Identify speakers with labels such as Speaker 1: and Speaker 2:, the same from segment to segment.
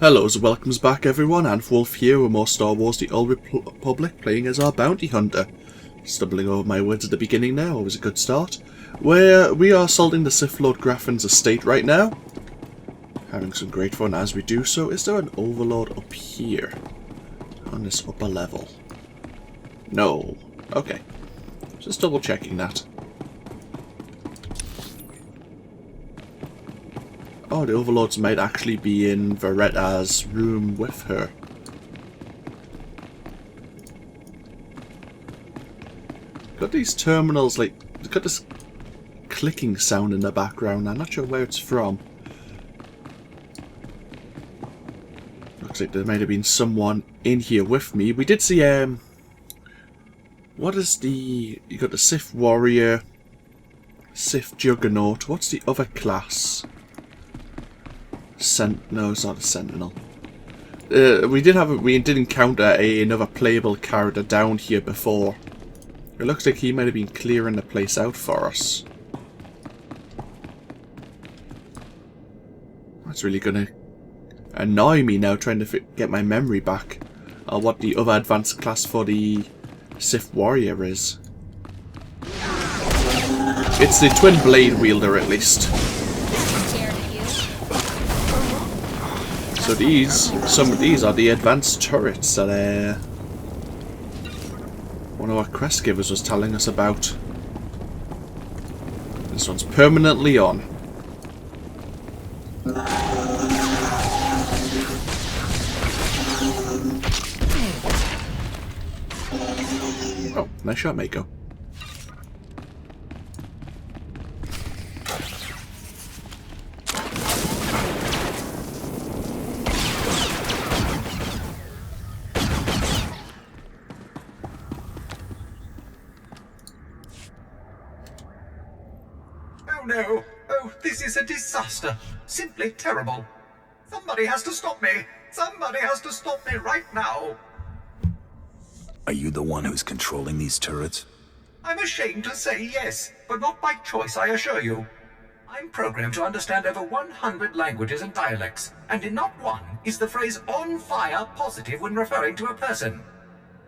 Speaker 1: Hello and welcomes back everyone, AnthWolf here with more Star Wars The Old Republic, playing as our bounty hunter. Stumbling over my words at the beginning there, always a good start. Where we are assaulting the Sith Lord Grathan's estate right now. Having some great fun as we do so. Is there an overlord up here? On this upper level? No. Okay. Just double checking that. Oh, the overlords might actually be in Veretta's room with her. Got these terminals, like, it's got this clicking sound in the background. I'm not sure where it's from. Looks like there might have been someone in here with me. We did see, what is the... You got the Sith Warrior, Sith Juggernaut. What's the other class? No, it's not a Sentinel. We did encounter another playable character down here before. It looks like he might have been clearing the place out for us. That's really gonna annoy me now, trying to get my memory back. What the other advanced class for the Sith Warrior is. It's the Twin Blade Wielder, at least. So some of these are the advanced turrets that one of our quest givers was telling us about. This one's permanently on. Oh, nice shot, Mako.
Speaker 2: No! Oh, this is a disaster! Simply terrible! Somebody has to stop me! Somebody has to stop me right now!
Speaker 3: Are you the one who's controlling these turrets?
Speaker 2: I'm ashamed to say yes, but not by choice, I assure you. I'm programmed to understand over 100 languages and dialects, and in not one is the phrase "on fire" positive when referring to a person.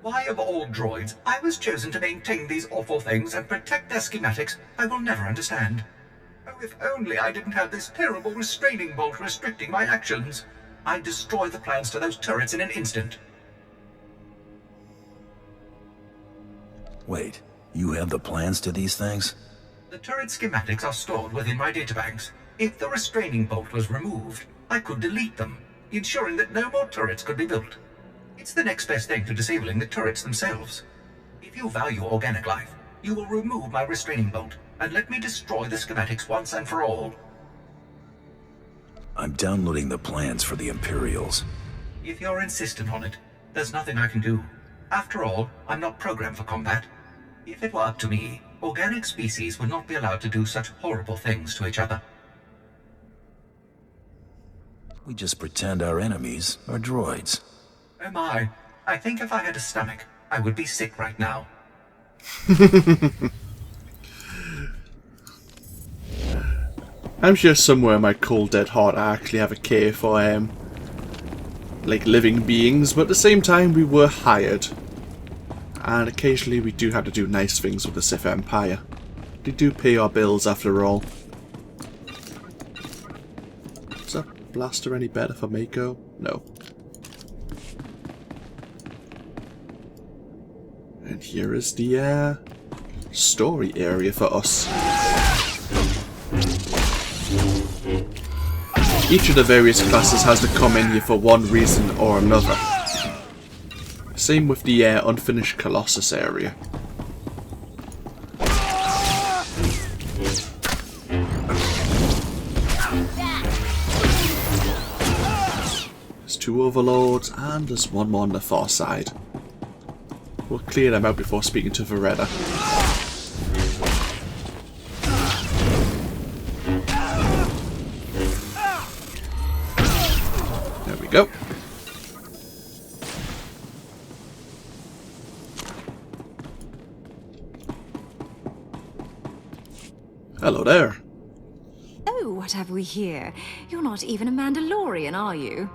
Speaker 2: Why, of all droids, I was chosen to maintain these awful things and protect their schematics, I will never understand. Oh, if only I didn't have this terrible restraining bolt restricting my actions. I'd destroy the plans to those turrets in an instant.
Speaker 3: Wait, you have the plans to these things?
Speaker 2: The turret schematics are stored within my databanks. If the restraining bolt was removed, I could delete them, ensuring that no more turrets could be built. It's the next best thing to disabling the turrets themselves. If you value organic life, you will remove my restraining bolt and let me destroy the schematics once and for all.
Speaker 3: I'm downloading the plans for the Imperials.
Speaker 2: If you're insistent on it, there's nothing I can do. After all, I'm not programmed for combat. If it were up to me, organic species would not be allowed to do such horrible things to each other.
Speaker 3: We just pretend our enemies are droids.
Speaker 2: Oh my, I think if I had a stomach, I would be sick right now.
Speaker 1: I'm sure somewhere in my cold dead heart I actually have a care for like living beings, but at the same time we were hired. And occasionally we do have to do nice things with the Sith Empire. They do pay our bills after all. Is that blaster any better for Mako? No. And here is the story area for us. Each of the various classes has to come in here for one reason or another. Same with the unfinished Colossus area. There's 2 overlords and there's one more on the far side. We'll clear them out before speaking to Veretta. There we go. Hello there.
Speaker 4: Oh, what have we here? You're not even a Mandalorian, are you?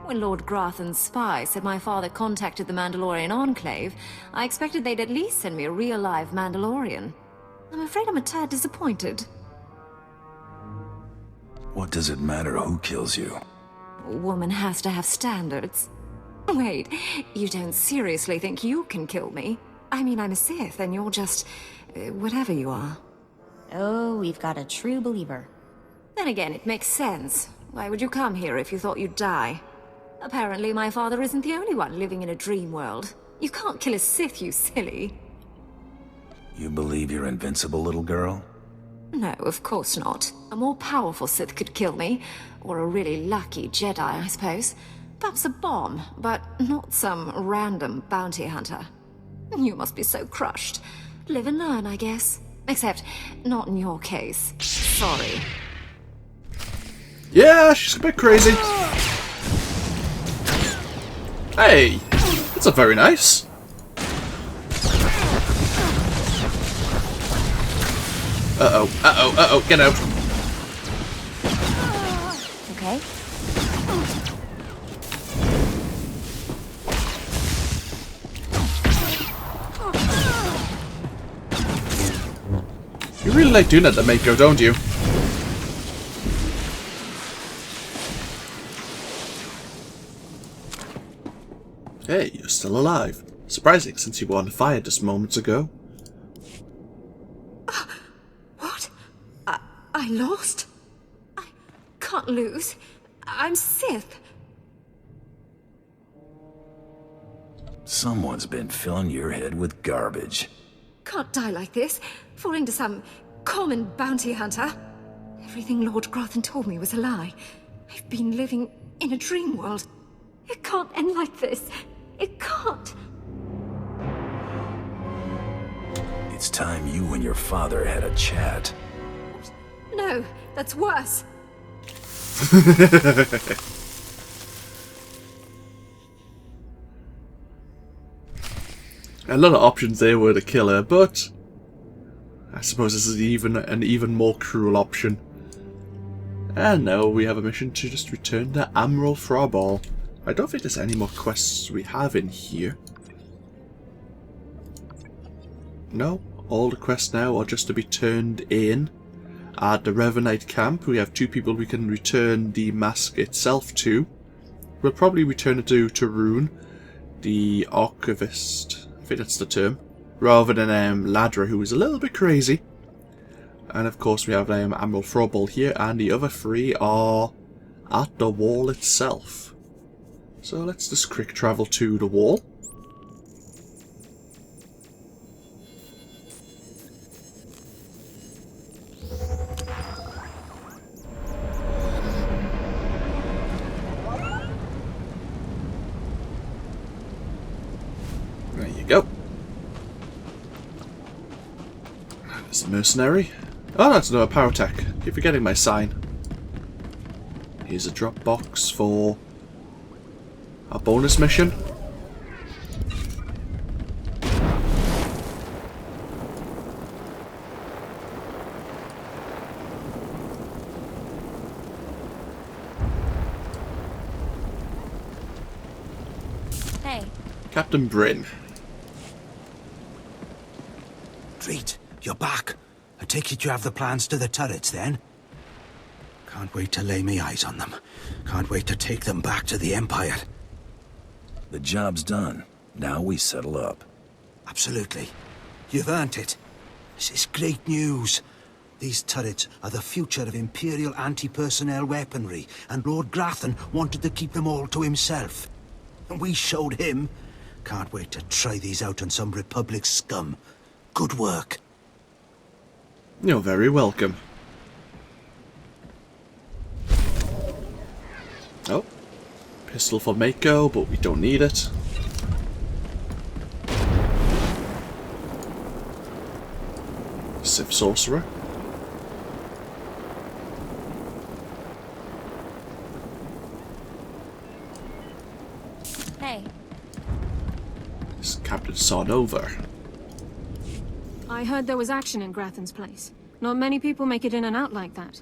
Speaker 4: When Lord Grathan's spy said my father contacted the Mandalorian Enclave, I expected they'd at least send me a real live Mandalorian. I'm afraid I'm a tad disappointed.
Speaker 3: What does it matter who kills you?
Speaker 4: A woman has to have standards. Wait, you don't seriously think you can kill me? I mean, I'm a Sith, and you're just... whatever you are.
Speaker 5: Oh, we've got a true believer.
Speaker 4: Then again, it makes sense. Why would you come here if you thought you'd die? Apparently, my father isn't the only one living in a dream world. You can't kill a Sith, you silly.
Speaker 3: You believe you're invincible, little girl?
Speaker 4: No, of course not. A more powerful Sith could kill me. Or a really lucky Jedi, I suppose. Perhaps a bomb, but not some random bounty hunter. You must be so crushed. Live and learn, I guess. Except, not in your case. Sorry.
Speaker 1: Yeah, she's a bit crazy. Hey, that's a very nice. Uh-oh, get out.
Speaker 5: Okay.
Speaker 1: You really like doing that to Mako, don't you? Hey, you're still alive. Surprising, since you were on fire just moments ago.
Speaker 4: What? I lost? I can't lose. I'm Sith.
Speaker 3: Someone's been filling your head with garbage.
Speaker 4: Can't die like this, falling to some common bounty hunter. Everything Lord Grathan told me was a lie. I've been living in a dream world. It can't end like this. It can't.
Speaker 3: It's time you and your father had a chat.
Speaker 4: No, that's worse.
Speaker 1: A lot of options there were to kill her, but I suppose this is an even more cruel option. And now we have a mission to just return to Admiral Fraabaal. I don't think there's any more quests we have in here. No, all the quests now are just to be turned in. At the Revanite camp, we have 2 people we can return the mask itself to. We'll probably return it to Tarun, the archivist, I think that's the term, rather than Ladra, who is a little bit crazy. And of course we have Admiral Fraabaal here, and the other 3 are at the wall itself. So let's just quick travel to the wall. There you go. There's a mercenary. Oh, that's another power tech. Keep forgetting my sign. Here's a drop box for a bonus mission.
Speaker 5: Hey.
Speaker 1: Captain Bryn.
Speaker 6: Treat, you're back. I take it you have the plans to the turrets, then? Can't wait to lay me eyes on them. Can't wait to take them back to the Empire.
Speaker 3: The job's done. Now we settle up.
Speaker 6: Absolutely. You've earned it. This is great news. These turrets are the future of Imperial anti-personnel weaponry, and Lord Grathan wanted to keep them all to himself. And we showed him. Can't wait to try these out on some Republic scum. Good work.
Speaker 1: You're very welcome. Oh. Pistol for Mako, but we don't need it. Sith Sorcerer.
Speaker 5: Hey.
Speaker 1: This is Captain Sarnova.
Speaker 7: I heard there was action in Grathan's place. Not many people make it in and out like that.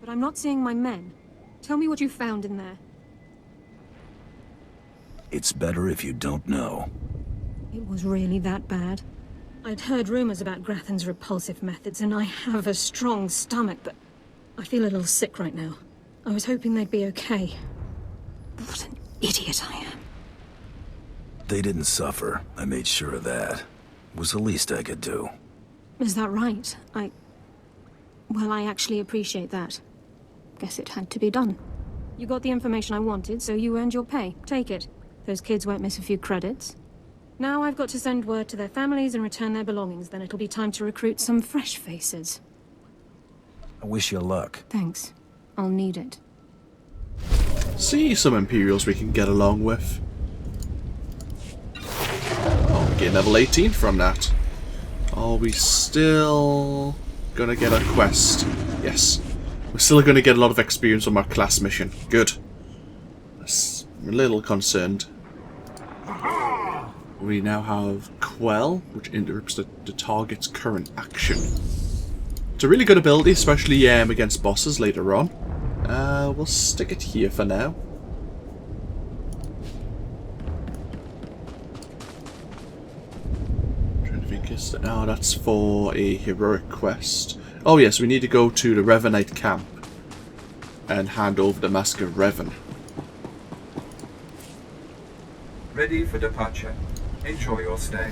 Speaker 7: But I'm not seeing my men. Tell me what you found in there.
Speaker 3: It's better if you don't know.
Speaker 7: It was really that bad. I'd heard rumors about Grathan's repulsive methods, and I have a strong stomach, but I feel a little sick right now. I was hoping they'd be okay. What an idiot I am.
Speaker 3: They didn't suffer. I made sure of that. It was the least I could do.
Speaker 7: Is that right? Well, I actually appreciate that. Guess it had to be done. You got the information I wanted, so you earned your pay. Take it. Those kids won't miss a few credits. Now I've got to send word to their families and return their belongings, then it'll be time to recruit some fresh faces.
Speaker 3: I wish you luck.
Speaker 7: Thanks. I'll need it.
Speaker 1: See some Imperials we can get along with. Oh, we get level 18 from that. Are we still gonna get a quest? Yes. We're still gonna get a lot of experience on our class mission. Good. I'm a little concerned. We now have Quell, which interrupts the target's current action. It's a really good ability, especially against bosses later on. We'll stick it here for now. Trying to think, oh, that's for a heroic quest. Oh yes, we need to go to the Revanite camp and hand over the Mask of Revan.
Speaker 2: Ready for departure. Enjoy your stay.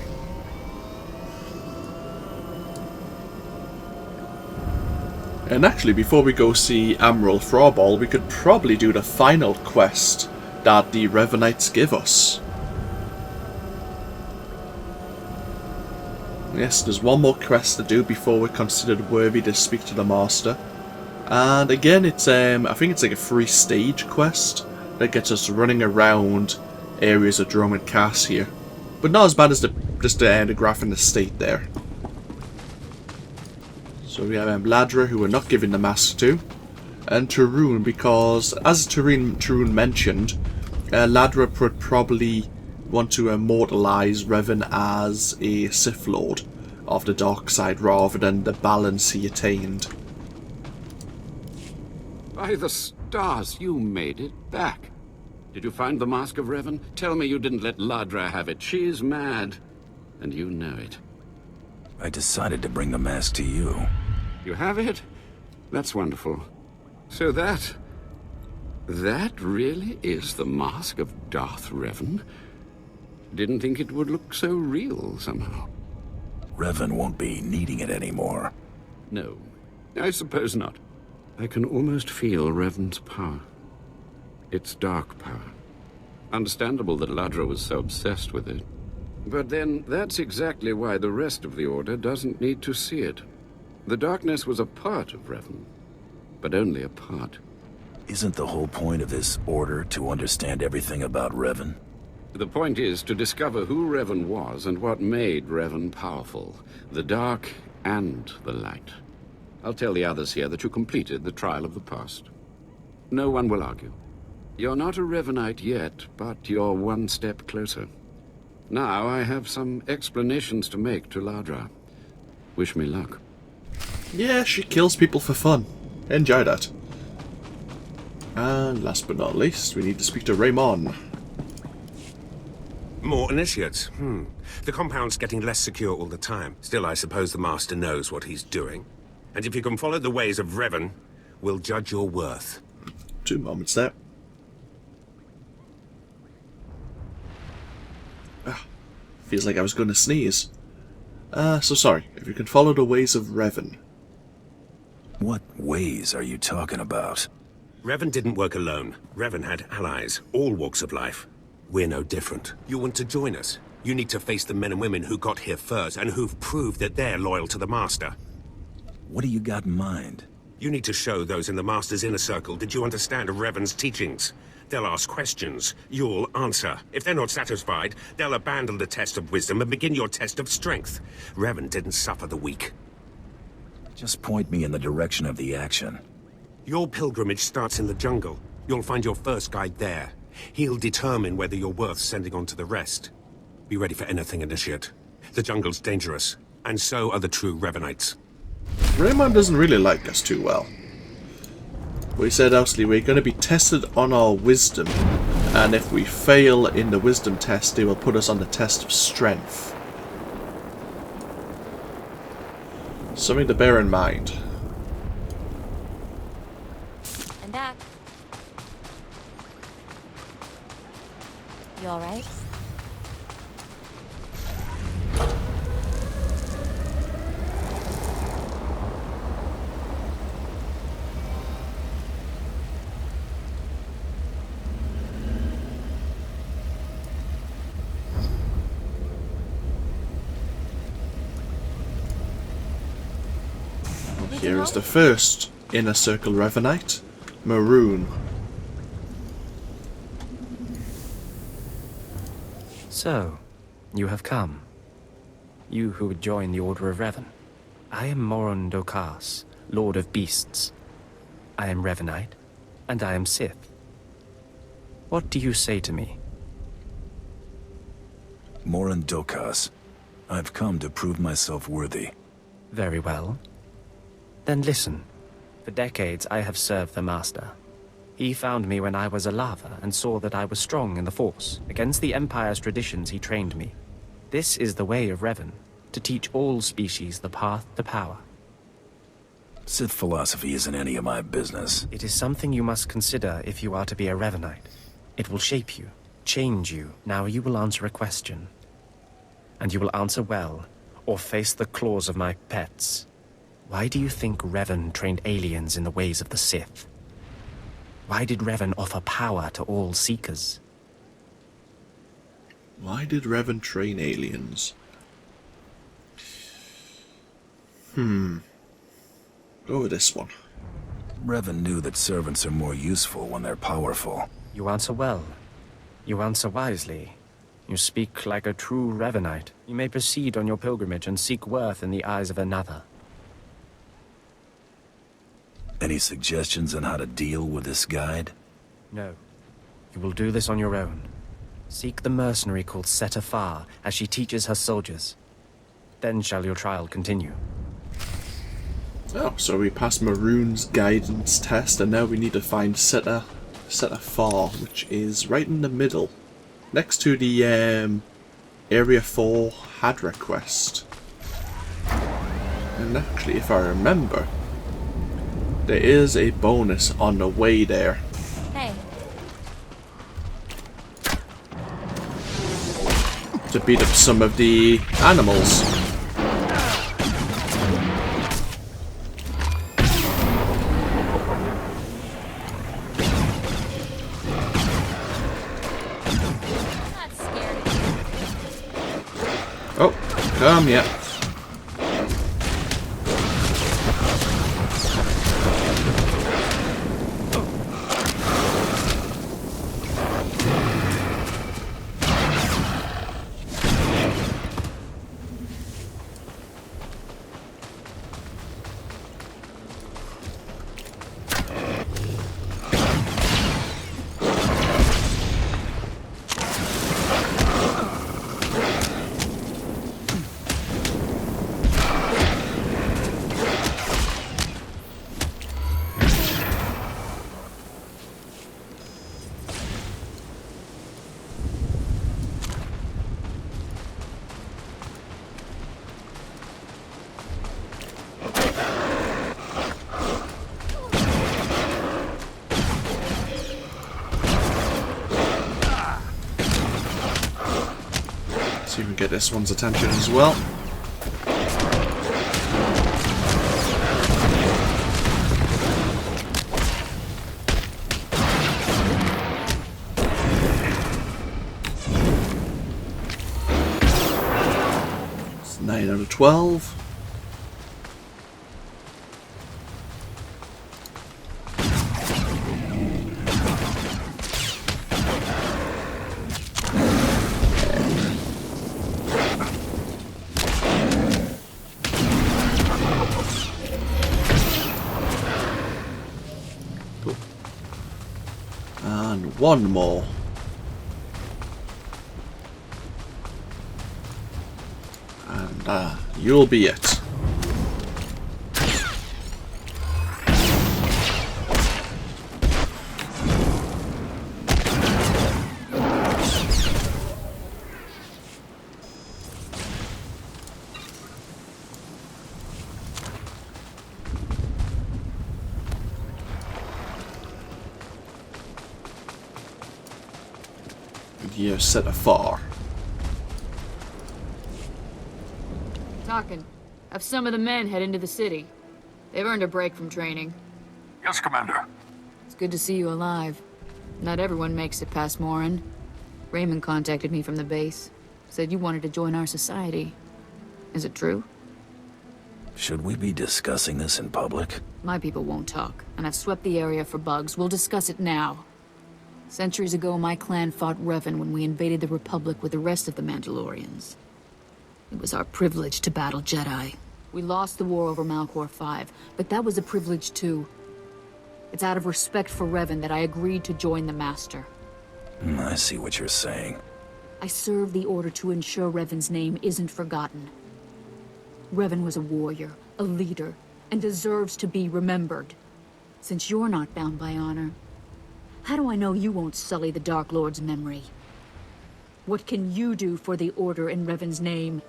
Speaker 1: And actually, before we go see Admiral Fraabaal, we could probably do the final quest that the Revanites give us. Yes, there's one more quest to do before we're considered worthy to speak to the Master. And again, it's I think it's like a 3-stage quest that gets us running around areas of Droman Cass here. But not as bad as the Grathan estate there. So we have Ladra, who we're not giving the mask to, and Tarun, because as Tarun mentioned, Ladra would probably want to immortalize Revan as a Sith Lord of the dark side rather than the balance he attained.
Speaker 8: By the stars, you made it back. Did you find the Mask of Revan? Tell me you didn't let Ladra have it. She's mad, and you know it.
Speaker 3: I decided to bring the mask to you.
Speaker 8: You have it? That's wonderful. So that really is the Mask of Darth Revan? Didn't think it would look so real somehow.
Speaker 3: Revan won't be needing it anymore.
Speaker 8: No, I suppose not. I can almost feel Revan's power. It's dark power. Understandable that Ladra was so obsessed with it. But then, that's exactly why the rest of the Order doesn't need to see it. The darkness was a part of Revan, but only a part.
Speaker 3: Isn't the whole point of this Order to understand everything about Revan?
Speaker 8: The point is to discover who Revan was and what made Revan powerful. The dark and the light. I'll tell the others here that you completed the trial of the past. No one will argue. You're not a Revanite yet, but you're one step closer. Now I have some explanations to make to Ladra. Wish me luck.
Speaker 1: Yeah, she kills people for fun. Enjoy that. And last but not least, we need to speak to Raymond.
Speaker 9: More initiates. The compound's getting less secure all the time. Still, I suppose the Master knows what he's doing. And if you can follow the ways of Revan, we'll judge your worth.
Speaker 1: 2 moments there. Feels like I was going to sneeze. So sorry, if you can follow the ways of Revan.
Speaker 3: What ways are you talking about?
Speaker 9: Revan didn't work alone. Revan had allies, all walks of life. We're no different. You want to join us? You need to face the men and women who got here first and who've proved that they're loyal to the Master.
Speaker 3: What do you got in mind?
Speaker 9: You need to show those in the Master's inner circle that you understand Revan's teachings. They'll ask questions. You'll answer. If they're not satisfied, they'll abandon the test of wisdom and begin your test of strength. Revan didn't suffer the weak.
Speaker 3: Just point me in the direction of the action.
Speaker 9: Your pilgrimage starts in the jungle. You'll find your first guide there. He'll determine whether you're worth sending on to the rest. Be ready for anything, Initiate. The jungle's dangerous, and so are the true Revanites.
Speaker 1: Raymond doesn't really like us too well. We said, obviously, we're going to be tested on our wisdom, And if we fail in the wisdom test, they will put us on the test of strength. Something to bear in mind.
Speaker 5: I'm back. You alright?
Speaker 1: Here is the first inner circle Revanite, Maroon.
Speaker 10: So, you have come. You who would join the Order of Revan. I am Moron Dokas, Lord of Beasts. I am Revanite, and I am Sith. What do you say to me?
Speaker 3: Moran Dokas. I've come to prove myself worthy.
Speaker 10: Very well. Then listen. For decades I have served the Master. He found me when I was a lava and saw that I was strong in the Force. Against the Empire's traditions he trained me. This is the way of Revan, to teach all species the path to power.
Speaker 3: Sith philosophy isn't any of my business.
Speaker 10: It is something you must consider if you are to be a Revanite. It will shape you, change you. Now you will answer a question. And you will answer well, or face the claws of my pets. Why do you think Revan trained aliens in the ways of the Sith? Why did Revan offer power to all Seekers?
Speaker 1: Why did Revan train aliens? Go with this one.
Speaker 3: Revan knew that servants are more useful when they're powerful.
Speaker 10: You answer well. You answer wisely. You speak like a true Revanite. You may proceed on your pilgrimage and seek worth in the eyes of another.
Speaker 3: Any suggestions on how to deal with this guide?
Speaker 10: No. You will do this on your own. Seek the mercenary called SWTOR as she teaches her soldiers. Then shall your trial continue.
Speaker 1: Oh, so we passed Maroon's guidance test, and now we need to find SWTOR, which is right in the middle, next to the Area 4 Hadra quest. And actually, if I remember, there is a bonus on the way there.
Speaker 5: Hey.
Speaker 1: To beat up some of the animals.
Speaker 5: Not scared.
Speaker 1: Oh, come yeah. See if we can get this one's attention as well. It's 9 out of 12. And one more. And you'll be it. You're set afar.
Speaker 11: Talking. Have some of the men head into the city. They've earned a break from training.
Speaker 12: Yes, Commander.
Speaker 11: It's good to see you alive. Not everyone makes it past Morin. Raymond contacted me from the base. Said you wanted to join our society. Is it true?
Speaker 3: Should we be discussing this in public?
Speaker 11: My people won't talk, and I've swept the area for bugs. We'll discuss it now. Centuries ago, my clan fought Revan when we invaded the Republic with the rest of the Mandalorians. It was our privilege to battle Jedi. We lost the war over Malchor 5, but that was a privilege too. It's out of respect for Revan that I agreed to join the Master.
Speaker 3: I see what you're saying.
Speaker 11: I serve the Order to ensure Revan's name isn't forgotten. Revan was a warrior, a leader, and deserves to be remembered. Since you're not bound by honor, how do I know you won't sully the Dark Lord's memory? What can you do for the Order in Revan's name?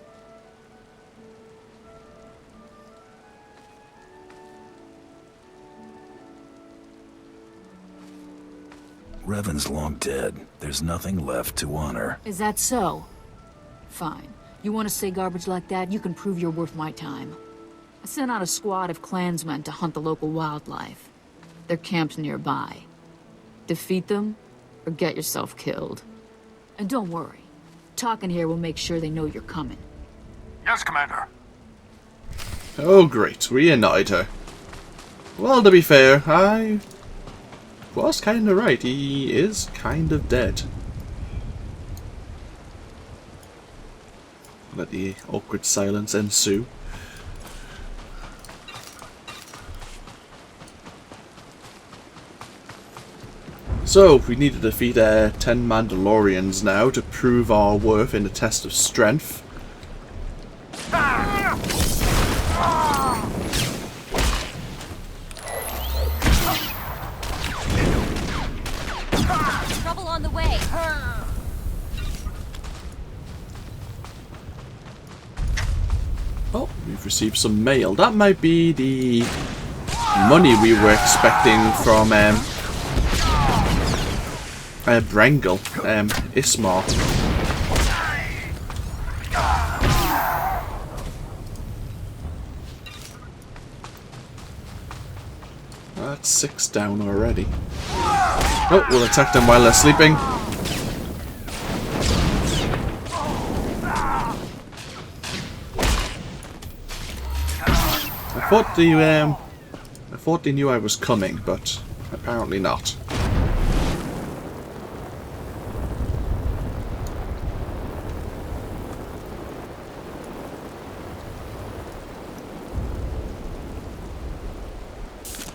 Speaker 3: Revan's long dead. There's nothing left to honor.
Speaker 11: Is that so? Fine. You want to say garbage like that, you can prove you're worth my time. I sent out a squad of clansmen to hunt the local wildlife. They're camped nearby. Defeat them, or get yourself killed. And don't worry. Talking here will make sure they know you're coming.
Speaker 12: Yes, Commander.
Speaker 1: Oh great, reunited her. Well, to be fair, I was kinda right. He is kind of dead. Let the awkward silence ensue. So, we need to defeat 10 Mandalorians now to prove our worth in a test of strength.
Speaker 5: Trouble on the way.
Speaker 1: Oh, we've received some mail. That might be the money we were expecting from Brangle, Ismar. That's 6 down already. Oh, we'll attack them while they're sleeping. I thought they knew I was coming, but apparently not.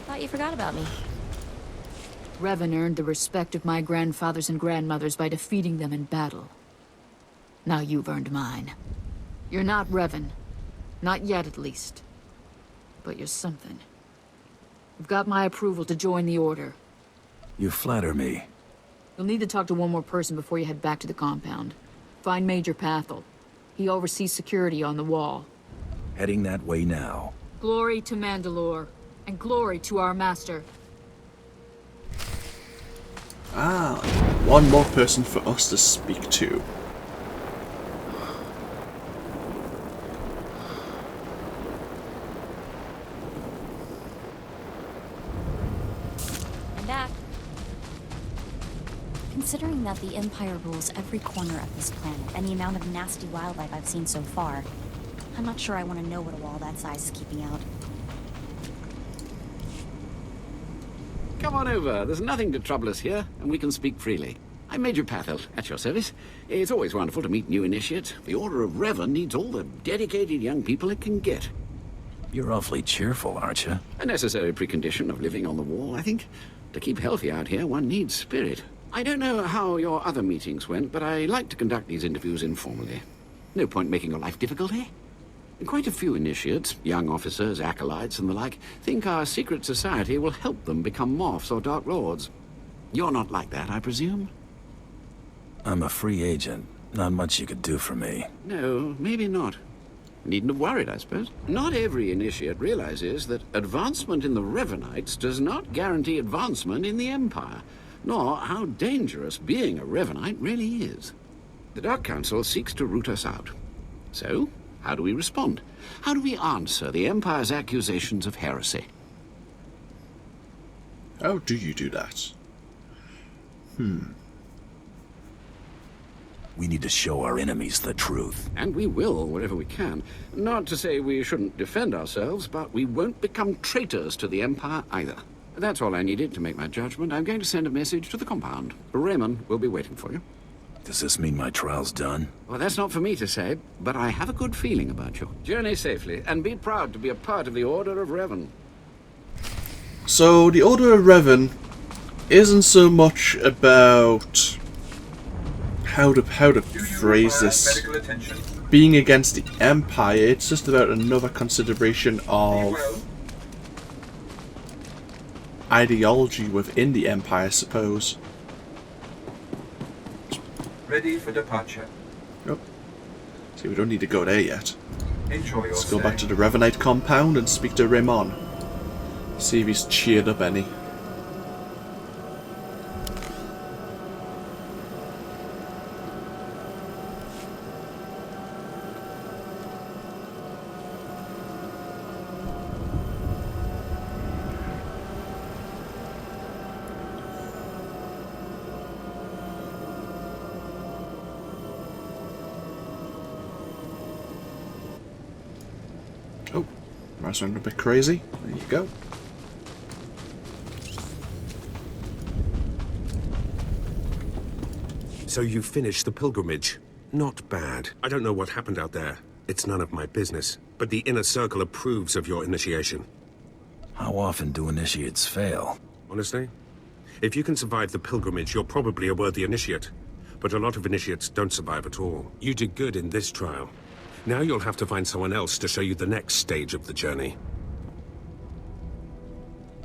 Speaker 5: Thought you forgot about me.
Speaker 11: Revan earned the respect of my grandfathers and grandmothers by defeating them in battle. Now you've earned mine. You're not Revan. Not yet, at least. But you're something. You've got my approval to join the Order.
Speaker 3: You flatter me.
Speaker 11: You'll need to talk to one more person before you head back to the compound. Find Major Pathel. He oversees security on the wall.
Speaker 3: Heading that way now.
Speaker 11: Glory to Mandalore, and glory to our master.
Speaker 1: Ah, one more person for us to speak to.
Speaker 5: And back. Considering that the Empire rules every corner of this planet and the amount of nasty wildlife I've seen so far, I'm not sure I want to know what a wall that size is keeping out.
Speaker 8: Come on over. There's nothing to trouble us here, and we can speak freely. I'm Major Pathel, at your service. It's always wonderful to meet new initiates. The Order of Revan needs all the dedicated young people it can get.
Speaker 3: You're awfully cheerful, aren't you?
Speaker 8: A necessary precondition of living on the wall, I think. To keep healthy out here, one needs spirit. I don't know how your other meetings went, but I like to conduct these interviews informally. No point making your life difficult, eh? Quite a few initiates, young officers, acolytes, and the like, think our secret society will help them become Morphs or Dark Lords. You're not like that, I presume?
Speaker 3: I'm a free agent. Not much you could do for me.
Speaker 8: No, maybe not. Needn't have worried, I suppose. Not every initiate realizes that advancement in the Revanites does not guarantee advancement in the Empire. nor how dangerous being a Revanite really is. The Dark Council seeks to root us out. So, how do we respond? How do we answer the Empire's accusations of heresy?
Speaker 1: How do you do that?
Speaker 3: We need to show our enemies the truth.
Speaker 8: And we will, wherever we can. Not to say we shouldn't defend ourselves, but we won't become traitors to the Empire either. That's all I needed to make my judgment. I'm going to send a message to the compound. Raymond will be waiting for you.
Speaker 3: Does this mean my trial's done?
Speaker 8: Well, that's not for me to say, but I have a good feeling about you. Journey safely, and be proud to be a part of the Order of Revan.
Speaker 1: So, the Order of Revan isn't so much about how to phrase this, being against the Empire. It's just about another consideration of ideology within the Empire, I suppose.
Speaker 2: Ready for departure.
Speaker 1: Oh. See, we don't need to go there yet.
Speaker 2: Enjoy your
Speaker 1: Let's go back to the Revanite compound and speak to Raymond. See if he's cheered up any. Oh, that's went a bit crazy. There you go.
Speaker 9: So you finished the pilgrimage. Not bad. I don't know what happened out there. It's none of my business. But the Inner Circle approves of your initiation.
Speaker 3: How often do initiates fail?
Speaker 9: Honestly? If you can survive the pilgrimage, you're probably a worthy initiate. But a lot of initiates don't survive at all. You did good in this trial. Now you'll have to find someone else to show you the next stage of the journey.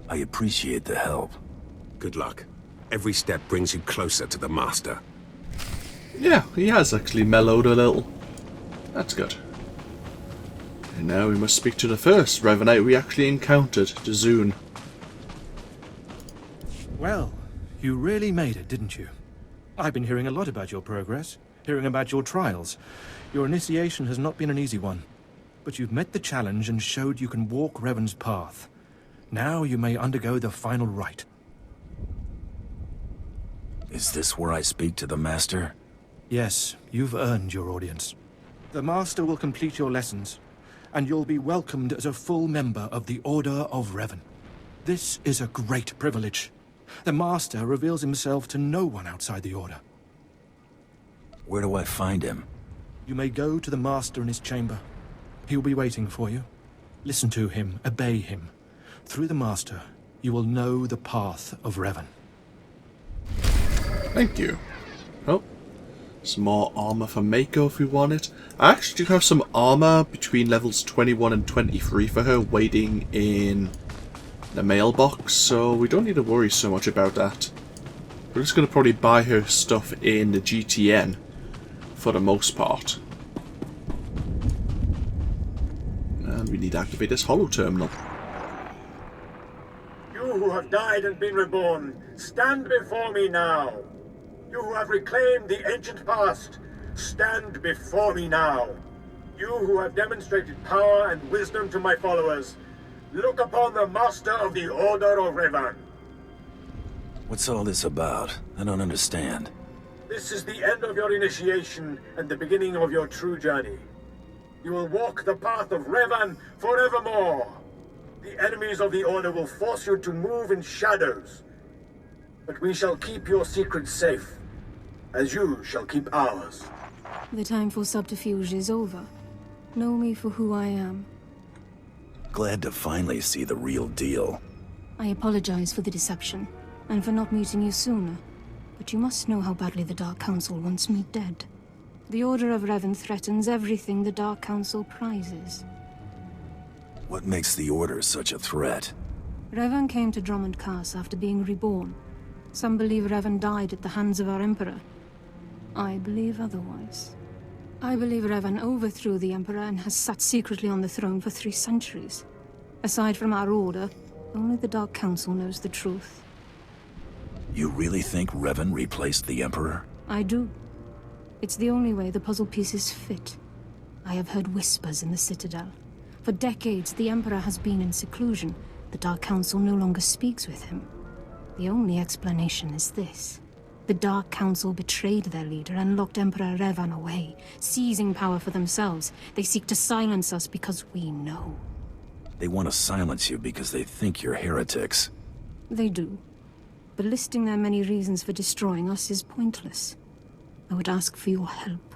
Speaker 3: I appreciate the help.
Speaker 9: Good luck. Every step brings you closer to the Master.
Speaker 1: Yeah, he has actually mellowed a little. That's good. And now we must speak to the first Revanite we actually encountered, the Zune.
Speaker 13: Well, you really made it, didn't you? I've been hearing a lot about your progress, hearing about your trials. Your initiation has not been an easy one, but you've met the challenge and showed you can walk Revan's path. Now you may undergo the final rite.
Speaker 3: Is this where I speak to the Master?
Speaker 13: Yes, you've earned your audience. The Master will complete your lessons, and you'll be welcomed as a full member of the Order of Revan. This is a great privilege. The Master reveals himself to no one outside the Order.
Speaker 3: Where do I find him?
Speaker 13: You may go to the Master in his chamber. He will be waiting for you. Listen to him, obey him. Through the Master, you will know the path of Revan.
Speaker 1: Thank you. Oh, some more armor for Mako if we want it. I actually do have some armor between levels 21 and 23 for her waiting in the mailbox, so we don't need to worry so much about that. We're just going to probably buy her stuff in the GTN for the most part. And we need to activate this holo terminal.
Speaker 14: You who have died and been reborn, stand before me now. You who have reclaimed the ancient past, stand before me now. You who have demonstrated power and wisdom to my followers, look upon the Master of the Order of Revan.
Speaker 3: What's all this about? I don't understand.
Speaker 14: This is the end of your initiation and the beginning of your true journey. You will walk the path of Revan forevermore. The enemies of the Order will force you to move in shadows. But we shall keep your secrets safe, as you shall keep ours.
Speaker 7: The time for subterfuge is over. Know me for who I am.
Speaker 3: Glad to finally see the real deal.
Speaker 7: I apologize for the deception, and for not meeting you sooner. But you must know how badly the Dark Council wants me dead. The Order of Revan threatens everything the Dark Council prizes.
Speaker 3: What makes the Order such a threat?
Speaker 7: Revan came to Drummond Cass after being reborn. Some believe Revan died at the hands of our Emperor. I believe otherwise. I believe Revan overthrew the Emperor and has sat secretly on the throne for 3 centuries. Aside from our Order, only the Dark Council knows the truth.
Speaker 3: You really think Revan replaced the Emperor?
Speaker 7: I do. It's the only way the puzzle pieces fit. I have heard whispers in the Citadel. For decades, the Emperor has been in seclusion. The Dark Council no longer speaks with him. The only explanation is this. The Dark Council betrayed their leader and locked Emperor Revan away, seizing power for themselves. They seek to silence us because we know.
Speaker 3: They want to silence you because they think you're heretics.
Speaker 7: They do. But listing their many reasons for destroying us is pointless. I would ask for your help.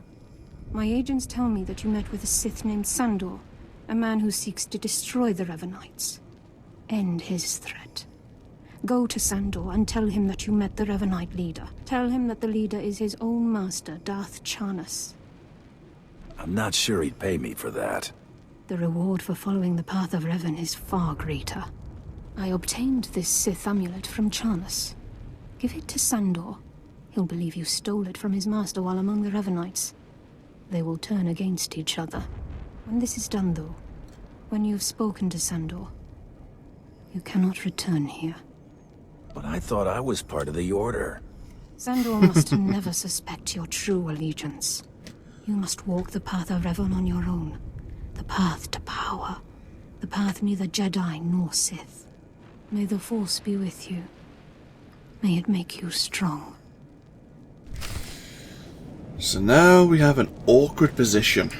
Speaker 7: My agents tell me that you met with a Sith named Sandor, a man who seeks to destroy the Revanites. End his threat. Go to Sandor and tell him that you met the Revanite leader. Tell him that the leader is his own master, Darth Charnas.
Speaker 3: I'm not sure he'd pay me for that.
Speaker 7: The reward for following the path of Revan is far greater. I obtained this Sith amulet from Charnas. Give it to Sandor. He'll believe you stole it from his master while among the Revanites. They will turn against each other. When this is done, though, when you've spoken to Sandor, you cannot return here.
Speaker 3: But I thought I was part of the Order.
Speaker 7: Sandor must never suspect your true allegiance. You must walk the path of Revan on your own. The path to power. The path neither Jedi nor Sith. May the Force be with you. May it make you strong.
Speaker 1: So now we have an awkward position.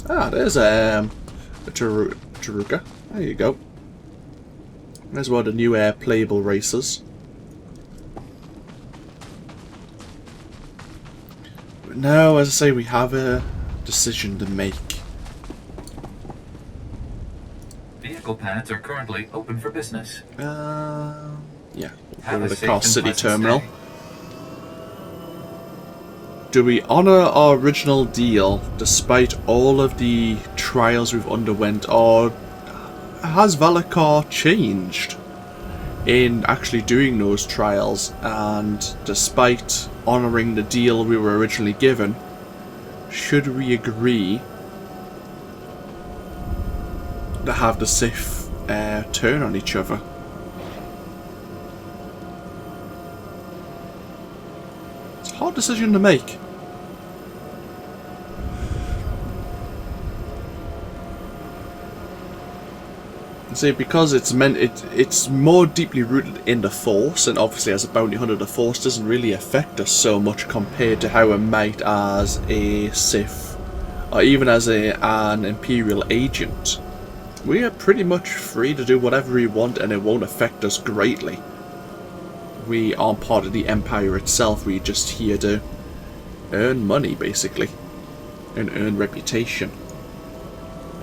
Speaker 1: Ah, there's a Taruka. There you go. There's one of the new playable races. But now, as I say, we have a decision to make.
Speaker 2: Vehicle pads are currently open for business.
Speaker 1: Yeah.
Speaker 2: Have
Speaker 1: We'll go
Speaker 2: a
Speaker 1: to the
Speaker 2: safe
Speaker 1: Car
Speaker 2: and
Speaker 1: City
Speaker 2: pleasant
Speaker 1: terminal.
Speaker 2: stay.
Speaker 1: Do we honour our original deal despite all of the trials we've underwent, or has Valicar changed in actually doing those trials, and despite honouring the deal we were originally given, should we agree to have the Sith turn on each other? It's a hard decision to make. See, because it's more deeply rooted in the Force, and obviously as a bounty hunter the Force doesn't really affect us so much compared to how it might as a Sith, or even as an Imperial agent. We are pretty much free to do whatever we want and it won't affect us greatly. We aren't part of the Empire itself, we're just here to earn money basically, and earn reputation.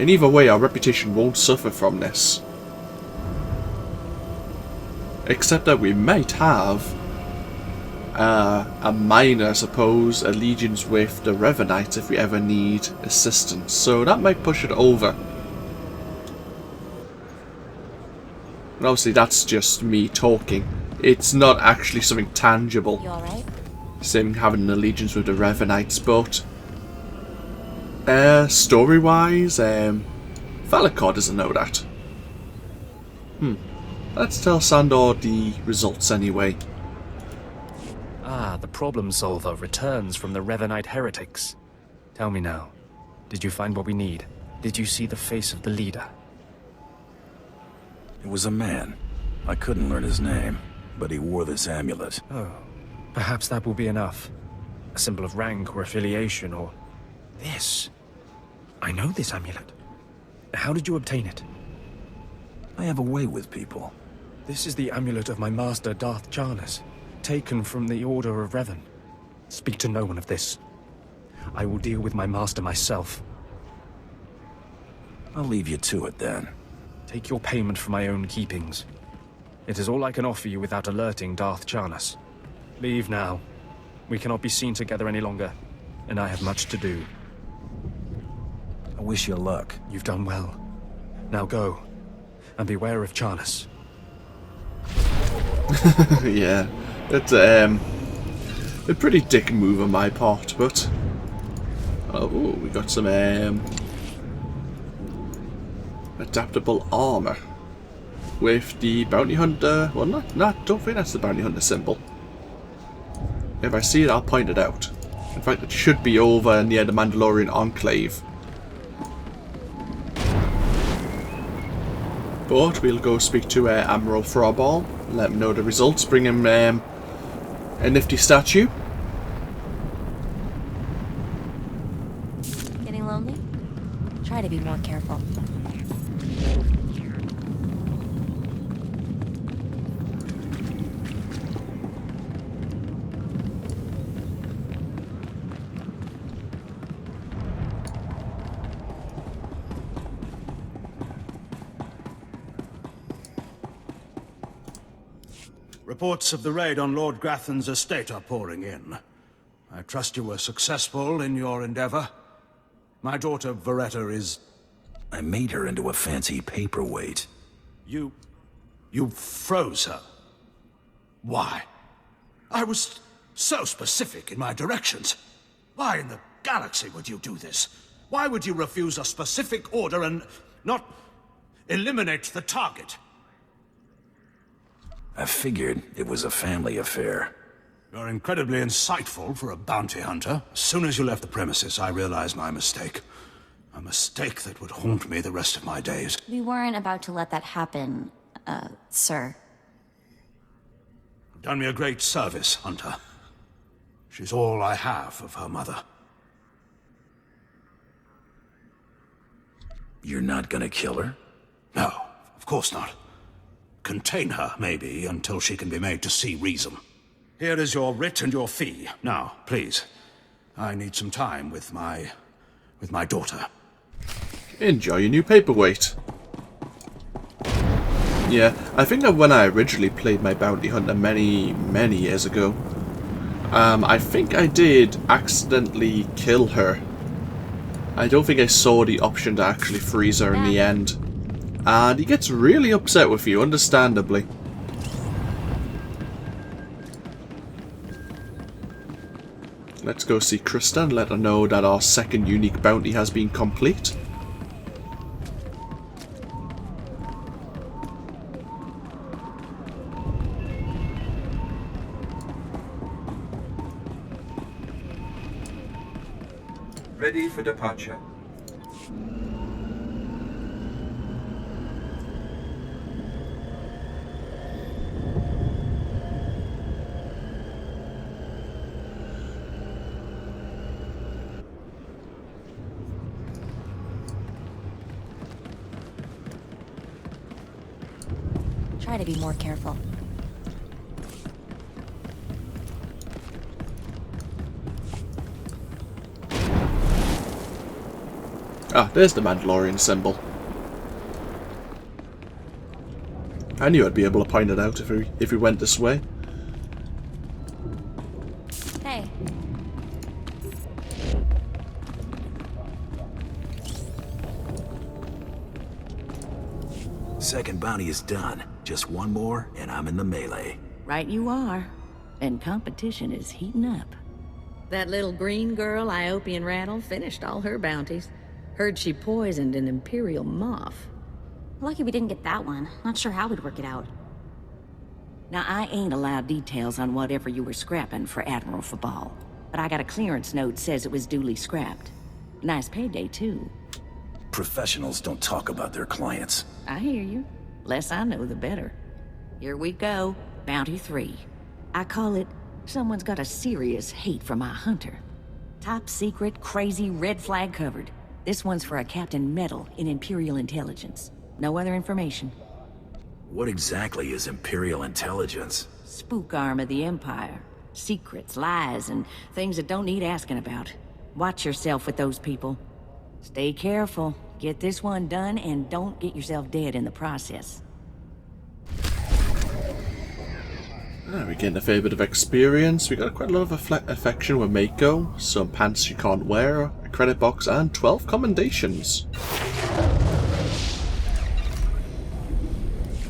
Speaker 1: And either way, our reputation won't suffer from this. Except that we might have a minor, I suppose, allegiance with the Revanites if we ever need assistance. So that might push it over. And obviously that's just me talking. It's not actually something tangible.
Speaker 5: You alright?
Speaker 1: Same having an allegiance with the Revanites, but story-wise, Valicar doesn't know that. Let's tell Sandor the results anyway.
Speaker 10: Ah, the problem solver returns from the Revanite heretics. Tell me now, did you find what we need? Did you see the face of the leader?
Speaker 3: It was a man. I couldn't learn his name, but he wore this amulet.
Speaker 10: Oh, perhaps that will be enough. A symbol of rank or affiliation or... this. I know this amulet. How did you obtain it?
Speaker 3: I have a way with people.
Speaker 10: This is the amulet of my master, Darth Charnas, taken from the Order of Revan. Speak to no one of this. I will deal with my master myself.
Speaker 3: I'll leave you to it then.
Speaker 10: Take your payment for my own keepings. It is all I can offer you without alerting Darth Charnas. Leave now. We cannot be seen together any longer, and I have much to do.
Speaker 3: I wish you luck.
Speaker 10: You've done well. Now go, and beware of Charnas.
Speaker 1: Yeah, it's a pretty dick move on my part, but oh, we got some adaptable armor. with the bounty hunter. Well, don't think that's the bounty hunter symbol. If I see it, I'll point it out. In fact, it should be over near the Mandalorian Enclave. But we'll go speak to Admiral Fraabaal, let him know the results, bring him a nifty statue.
Speaker 5: Getting lonely? Try to be more careful.
Speaker 6: Reports of the raid on Lord Grathan's estate are pouring in. I trust you were successful in your endeavor. My daughter Veretta is...
Speaker 3: I made her into a fancy paperweight.
Speaker 6: You froze her. Why? I was so specific in my directions. Why in the galaxy would you do this? Why would you refuse a specific order and not eliminate the target?
Speaker 3: I figured it was a family affair.
Speaker 6: You're incredibly insightful for a bounty hunter. As soon as you left the premises, I realized my mistake. A mistake that would haunt me the rest of my days.
Speaker 5: We weren't about to let that happen, sir.
Speaker 6: You've done me a great service, Hunter. She's all I have of her mother.
Speaker 3: You're not gonna kill her?
Speaker 6: No, of course not. Contain her, maybe, until she can be made to see reason. Here is your writ and your fee. Now, please. I need some time with my daughter.
Speaker 1: Enjoy your new paperweight. Yeah, I think that when I originally played my bounty hunter many years ago, I think I did accidentally kill her. I don't think I saw the option to actually freeze her in the end. And he gets really upset with you, understandably. Let's go see Krista and let her know that our second unique bounty has been complete.
Speaker 2: Ready for departure.
Speaker 5: Try to be more careful.
Speaker 1: Ah, there's the Mandalorian symbol. I knew I'd be able to point it out if we went this way.
Speaker 5: Hey.
Speaker 3: Second bounty is done. Just one more, and I'm in the melee.
Speaker 15: Right you are. And competition is heating up. That little green girl, Iopian Rattle, finished all her bounties. Heard she poisoned an Imperial moth.
Speaker 5: Lucky we didn't get that one. Not sure how we'd work it out.
Speaker 15: Now, I ain't allowed details on whatever you were scrapping for Admiral Fraabaal, but I got a clearance note says it was duly scrapped. Nice payday, too.
Speaker 3: Professionals don't talk about their clients.
Speaker 15: I hear you. Less I know, the better. Here we go. Bounty 3. I call it, someone's got a serious hate for my hunter. Top secret, crazy, red flag covered. This one's for a Captain Metal in Imperial Intelligence. No other information.
Speaker 3: What exactly is Imperial Intelligence?
Speaker 15: Spook arm of the Empire. Secrets, lies, and things that don't need asking about. Watch yourself with those people. Stay careful. Get this one done, and don't get yourself dead in the process.
Speaker 1: We're getting a fair bit of experience. We got quite a lot of affection with Mako, some pants you can't wear, a credit box, and 12 commendations.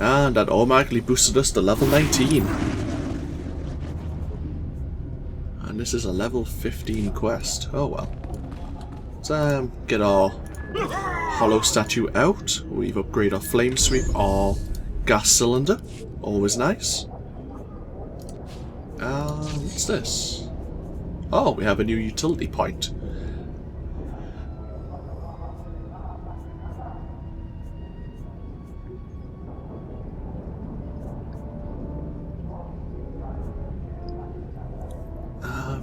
Speaker 1: And that automatically boosted us to level 19. And this is a level 15 quest. Oh well. Let's get our hollow statue out. We've upgraded our flame sweep, our gas cylinder. Always nice. What's this? Oh, we have a new utility point.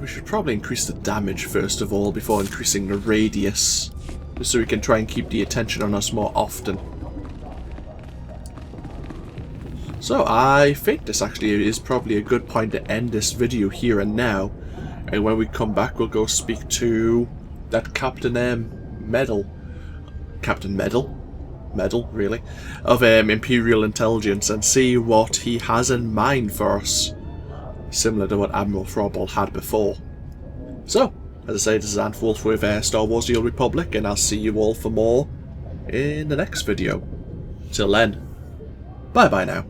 Speaker 1: We should probably increase the damage first of all before increasing the radius, just so we can try and keep the attention on us more often. So I think this actually is probably a good point to end this video here and now, and when we come back we'll go speak to that Captain Medal really, of Imperial Intelligence, and see what he has in mind for us, similar to what Admiral Fraabaal had before. So, as I say, this is AnthWolf with Star Wars The Old Republic, and I'll see you all for more in the next video. Till then, bye bye now.